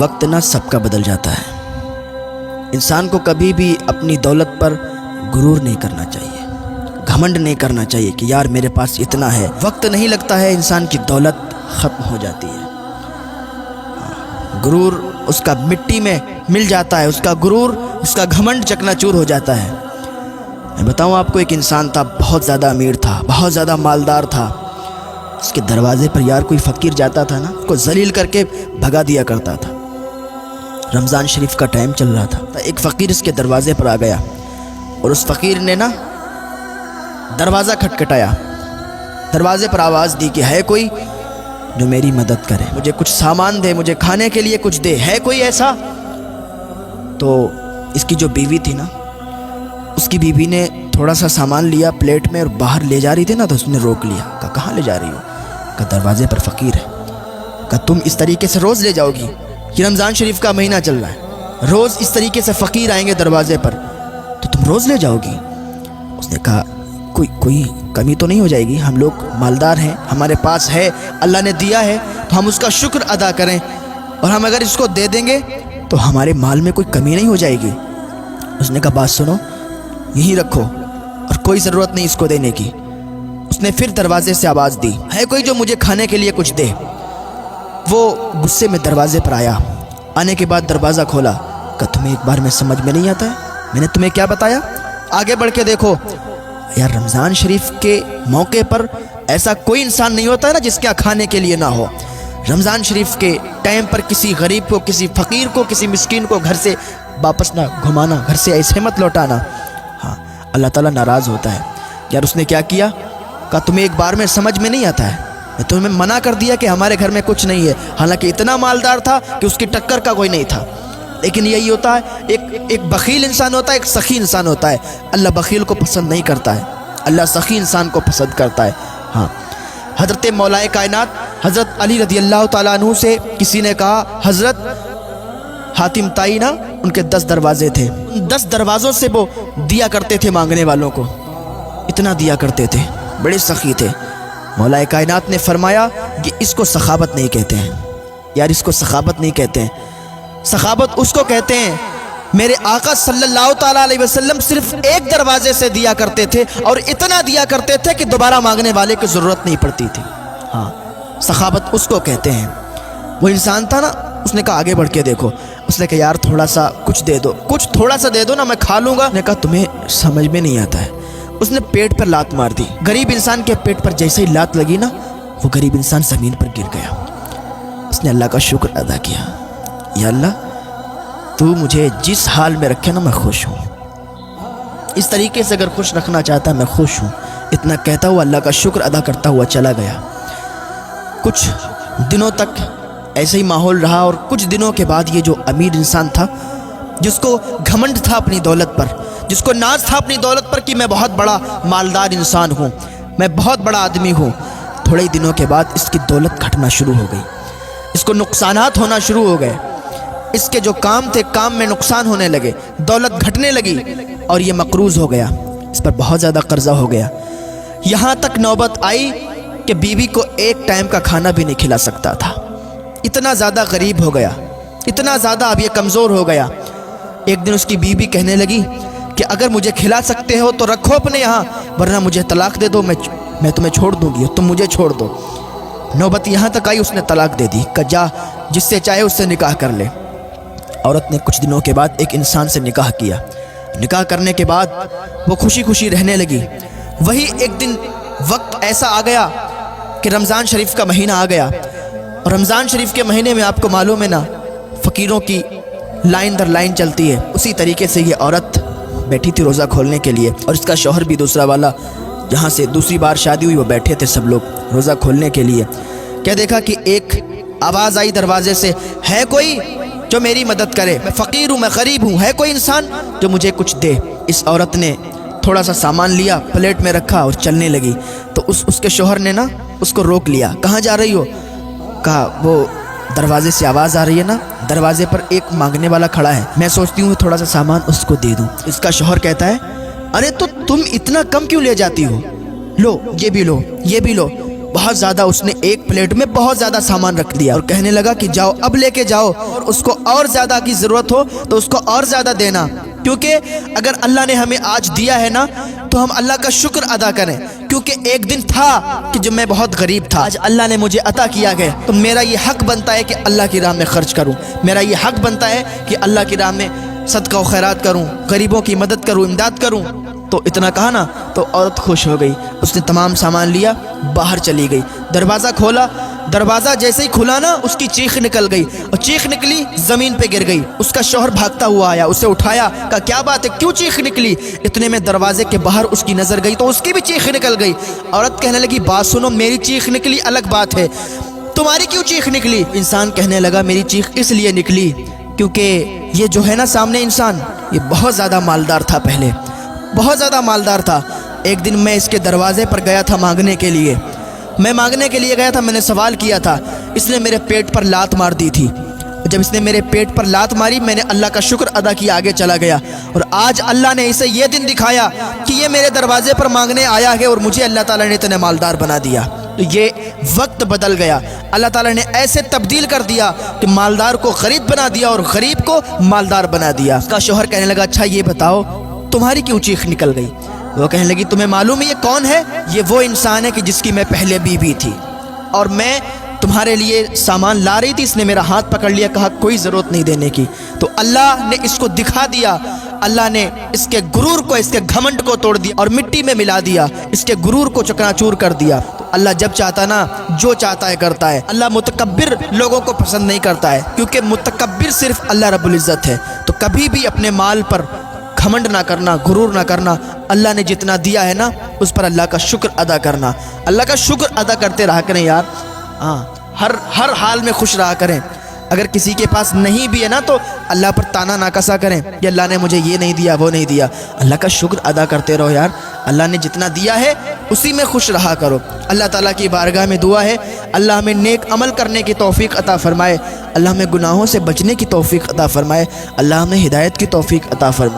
وقت نہ سب کا بدل جاتا ہے۔ انسان کو کبھی بھی اپنی دولت پر غرور نہیں کرنا چاہیے، گھمنڈ نہیں کرنا چاہیے کہ یار میرے پاس اتنا ہے۔ وقت نہیں لگتا ہے، انسان کی دولت ختم ہو جاتی ہے۔ غرور اس کا مٹی میں مل جاتا ہے، اس کا غرور، اس کا گھمنڈ چکنا چور ہو جاتا ہے۔ میں بتاؤں آپ کو، ایک انسان تھا، بہت زیادہ امیر تھا، بہت زیادہ مالدار تھا۔ اس کے دروازے پر یار کوئی فقیر جاتا تھا نا، اس کو ذلیل کر کے بھگا دیا کرتا تھا۔ رمضان شریف کا ٹائم چل رہا تھا، ایک فقیر اس کے دروازے پر آ گیا اور اس فقیر نے نا دروازہ کھٹکھٹایا، دروازے پر آواز دی کہ ہے کوئی جو میری مدد کرے، مجھے کچھ سامان دے، مجھے کھانے کے لیے کچھ دے، ہے کوئی ایسا؟ تو اس کی جو بیوی تھی نا، اس کی بیوی نے تھوڑا سا سامان لیا پلیٹ میں اور باہر لے جا رہی تھی نا، تو اس نے روک لیا۔ کہا کہاں لے جا رہی ہو؟ کہا دروازے پر فقیر ہے۔ کہا تم اس طریقے سے روز لے جاؤ گی؟ یہ رمضان شریف کا مہینہ چل رہا ہے، روز اس طریقے سے فقیر آئیں گے دروازے پر، تو تم روز لے جاؤ گی؟ اس نے کہا کوئی کمی تو نہیں ہو جائے گی؟ ہم لوگ مالدار ہیں، ہمارے پاس ہے، اللہ نے دیا ہے، تو ہم اس کا شکر ادا کریں، اور ہم اگر اس کو دے دیں گے تو ہمارے مال میں کوئی کمی نہیں ہو جائے گی۔ اس نے کہا بات سنو، یہیں رکھو اور کوئی ضرورت نہیں اس کو دینے کی۔ اس نے پھر دروازے سے آواز دی، ہے کوئی جو مجھے کھانے کے لیے کچھ دے؟ وہ غصے میں دروازے پر آیا، آنے کے بعد دروازہ کھولا۔ کہ تمہیں ایک بار میں سمجھ میں نہیں آتا ہے؟ میں نے تمہیں کیا بتایا؟ آگے بڑھ کے دیکھو۔ یار رمضان شریف کے موقع پر ایسا کوئی انسان نہیں ہوتا ہے نا جس کے کھانے کے لیے نہ ہو۔ رمضان شریف کے ٹائم پر کسی غریب کو، کسی فقیر کو، کسی مسکین کو گھر سے واپس نہ گھمانا، گھر سے ایسے مت لوٹانا، ہاں اللہ تعالیٰ ناراض ہوتا ہے۔ یار اس نے کیا کیا؟ کہا تمہیں ایک بار میں سمجھ میں نہیں آتا ہے؟ میں تمہیں منع کر دیا کہ ہمارے گھر میں کچھ نہیں ہے، حالانکہ اتنا مالدار تھا کہ اس کی ٹکر کا کوئی نہیں تھا۔ لیکن یہی ہوتا ہے، ایک بخیل انسان ہوتا ہے، ایک سخی انسان ہوتا ہے۔ اللہ بخیل کو پسند نہیں کرتا ہے، اللہ سخی انسان کو پسند کرتا ہے۔ ہاں حضرت مولا کائنات حضرت علی رضی اللہ تعالیٰ عنہ سے کسی نے کہا، حضرت حاتم طائی نا، ان کے 10 دروازے تھے، 10 دروازوں سے وہ دیا کرتے تھے مانگنے والوں کو، اتنا دیا کرتے تھے، بڑے سخی تھے۔ مولا کائنات نے فرمایا کہ اس کو سخاوت نہیں کہتے ہیں، یار اس کو سخاوت نہیں کہتے ہیں۔ سخاوت اس کو کہتے ہیں، میرے آقا صلی اللہ تعالیٰ علیہ وسلم صرف ایک دروازے سے دیا کرتے تھے اور اتنا دیا کرتے تھے کہ دوبارہ مانگنے والے کی ضرورت نہیں پڑتی تھی۔ ہاں سخاوت اس کو کہتے ہیں۔ وہ انسان تھا نا، اس نے کہا آگے بڑھ کے دیکھو۔ اس نے کہا یار تھوڑا سا کچھ دے دو، کچھ تھوڑا سا دے دو نا، میں کھا لوں گا۔ نے کہا تمہیں سمجھ میں نہیں آتا ہے۔ اس نے پیٹ پر لات مار دی۔ غریب انسان کے پیٹ پر جیسے ہی لات لگی نا، وہ غریب انسان زمین پر گر گیا۔ اس نے اللہ کا شکر ادا کیا، یا اللہ تو مجھے جس حال میں رکھے نا میں خوش ہوں، اس طریقے سے اگر خوش رکھنا چاہتا ہے میں خوش ہوں۔ اتنا کہتا ہوا اللہ کا شکر ادا کرتا ہوا چلا گیا۔ کچھ دنوں تک ایسے ہی ماحول رہا، اور کچھ دنوں کے بعد یہ جو امیر انسان تھا، جس کو گھمنڈ تھا اپنی دولت پر، جس کو ناز تھا اپنی دولت پر کہ میں بہت بڑا مالدار انسان ہوں، میں بہت بڑا آدمی ہوں، تھوڑے ہی دنوں کے بعد اس کی دولت گھٹنا شروع ہو گئی، اس کو نقصانات ہونا شروع ہو گئے۔ اس کے جو کام تھے، کام میں نقصان ہونے لگے، دولت گھٹنے لگی، اور یہ مقروض ہو گیا، اس پر بہت زیادہ قرضہ ہو گیا۔ یہاں تک نوبت آئی کہ بیوی کو ایک ٹائم کا کھانا بھی نہیں کھلا سکتا تھا، اتنا زیادہ غریب ہو گیا، اتنا زیادہ اب یہ کمزور ہو گیا۔ ایک دن اس کی بیوی کہنے لگی کہ اگر مجھے کھلا سکتے ہو تو رکھو اپنے یہاں، ورنہ مجھے طلاق دے دو، میں تمہیں چھوڑ دوں گی، تم مجھے چھوڑ دو۔ نوبت یہاں تک آئی، اس نے طلاق دے دی کہ جا جس سے چاہے اس سے نکاح کر لے۔ عورت نے کچھ دنوں کے بعد ایک انسان سے نکاح کیا، نکاح کرنے کے بعد وہ خوشی خوشی رہنے لگی۔ وہی ایک دن وقت ایسا آ گیا کہ رمضان شریف کا مہینہ آ گیا، اور رمضان شریف کے مہینے میں آپ کو معلوم ہے نا، فقیروں کی لائن در لائن چلتی ہے۔ اسی طریقے سے یہ عورت بیٹھی تھی روزہ کھولنے کے لیے، اور اس کا شوہر بھی دوسرا والا، جہاں سے دوسری بار شادی ہوئی، وہ بیٹھے تھے سب لوگ روزہ کھولنے کے لیے۔ کیا دیکھا کہ ایک آواز آئی دروازے سے، ہے کوئی جو میری مدد کرے، میں فقیر ہوں، میں غریب ہوں، ہے کوئی انسان جو مجھے کچھ دے۔ اس عورت نے تھوڑا سا سامان لیا، پلیٹ میں رکھا اور چلنے لگی، تو اس کے شوہر نے نا اس کو روک لیا۔ کہاں جا رہی ہو؟ کہا وہ دروازے سے آواز آ رہی ہے نا، دروازے پر ایک مانگنے والا کھڑا ہے، میں سوچتی ہوں تھوڑا سا سامان اس کو دے دوں۔ اس کا شوہر کہتا ہے ارے تو تم اتنا کم کیوں لے جاتی ہو، لو یہ بھی لو، یہ بھی لو۔ بہت زیادہ اس نے ایک پلیٹ میں بہت زیادہ سامان رکھ دیا اور کہنے لگا کہ جاؤ اب لے کے جاؤ، اور اس کو اور زیادہ کی ضرورت ہو تو اس کو اور زیادہ دینا، کیونکہ اگر اللہ نے ہمیں آج دیا ہے نا تو ہم اللہ کا شکر ادا کریں، کیونکہ ایک دن تھا کہ جب میں بہت غریب تھا، آج اللہ نے مجھے عطا کیا گیا تو میرا یہ حق بنتا ہے کہ اللہ کی راہ میں خرچ کروں، میرا یہ حق بنتا ہے کہ اللہ کی راہ میں صدقہ و خیرات کروں، غریبوں کی مدد کروں، امداد کروں۔ تو اتنا کہا نا تو عورت خوش ہو گئی، اس نے تمام سامان لیا، باہر چلی گئی، دروازہ کھولا، دروازہ جیسے ہی کھلا نا اس کی چیخ نکل گئی، اور چیخ نکلی زمین پہ گر گئی۔ اس کا شوہر بھاگتا ہوا آیا، اسے اٹھایا، کہا کیا بات ہے، کیوں چیخ نکلی؟ اتنے میں دروازے کے باہر اس کی نظر گئی تو اس کی بھی چیخ نکل گئی۔ عورت کہنے لگی بات سنو، میری چیخ نکلی الگ بات ہے، تمہاری کیوں چیخ نکلی؟ انسان کہنے لگا میری چیخ اس لیے نکلی کیونکہ یہ جو ہے نا سامنے انسان، یہ بہت زیادہ مالدار تھا، پہلے بہت زیادہ مالدار تھا۔ ایک دن میں اس کے دروازے پر گیا تھا مانگنے کے لیے، میں مانگنے کے لیے گیا تھا، میں نے سوال کیا تھا، اس نے میرے پیٹ پر لات مار دی تھی۔ جب اس نے میرے پیٹ پر لات ماری میں نے اللہ کا شکر ادا کیا، آگے چلا گیا، اور آج اللہ نے اسے یہ دن دکھایا کہ یہ میرے دروازے پر مانگنے آیا ہے اور مجھے اللہ تعالیٰ نے اتنے مالدار بنا دیا۔ تو یہ وقت بدل گیا، اللہ تعالیٰ نے ایسے تبدیل کر دیا کہ مالدار کو غریب بنا دیا اور غریب کو مالدار بنا دیا۔ اس کا شوہر کہنے لگا اچھا یہ بتاؤ تمہاری کیوں چیخ نکل گئی؟ وہ کہنے لگی تمہیں معلوم ہے یہ کون ہے؟ یہ وہ انسان ہے کہ جس کی میں پہلے بیوی تھی، اور میں تمہارے لیے سامان لا رہی تھی، اس نے میرا ہاتھ پکڑ لیا، کہا کوئی ضرورت نہیں دینے کی۔ تو اللہ نے اس کو دکھا دیا، اللہ نے اس کے غرور کو، اس کے گھمنڈ کو توڑ دیا اور مٹی میں ملا دیا، اس کے غرور کو چکنا چور کر دیا۔ تو اللہ جب چاہتا نا جو چاہتا ہے کرتا ہے۔ اللہ متکبر لوگوں کو پسند نہیں کرتا ہے، کیونکہ متکبر صرف اللہ رب العزت ہے۔ تو کبھی بھی اپنے مال پر گھمنڈ نہ کرنا، غرور نہ کرنا، اللہ نے جتنا دیا ہے نا اس پر اللہ کا شکر ادا کرنا، اللہ کا شکر ادا کرتے رہا کریں یار، ہاں ہر حال میں خوش رہا کریں۔ اگر کسی کے پاس نہیں بھی ہے نا تو اللہ پر تانا نہ کسا کریں کہ اللہ نے مجھے یہ نہیں دیا وہ نہیں دیا، اللہ کا شکر ادا کرتے رہو یار، اللہ نے جتنا دیا ہے اسی میں خوش رہا کرو۔ اللہ تعالیٰ کی بارگاہ میں دعا ہے اللہ ہمیں نیک عمل کرنے کی توفیق عطا فرمائے، اللہ ہمیں گناہوں سے بچنے کی توفیق عطا فرمائے، اللہ ہمیں ہدایت کی توفیق عطا فرمائے۔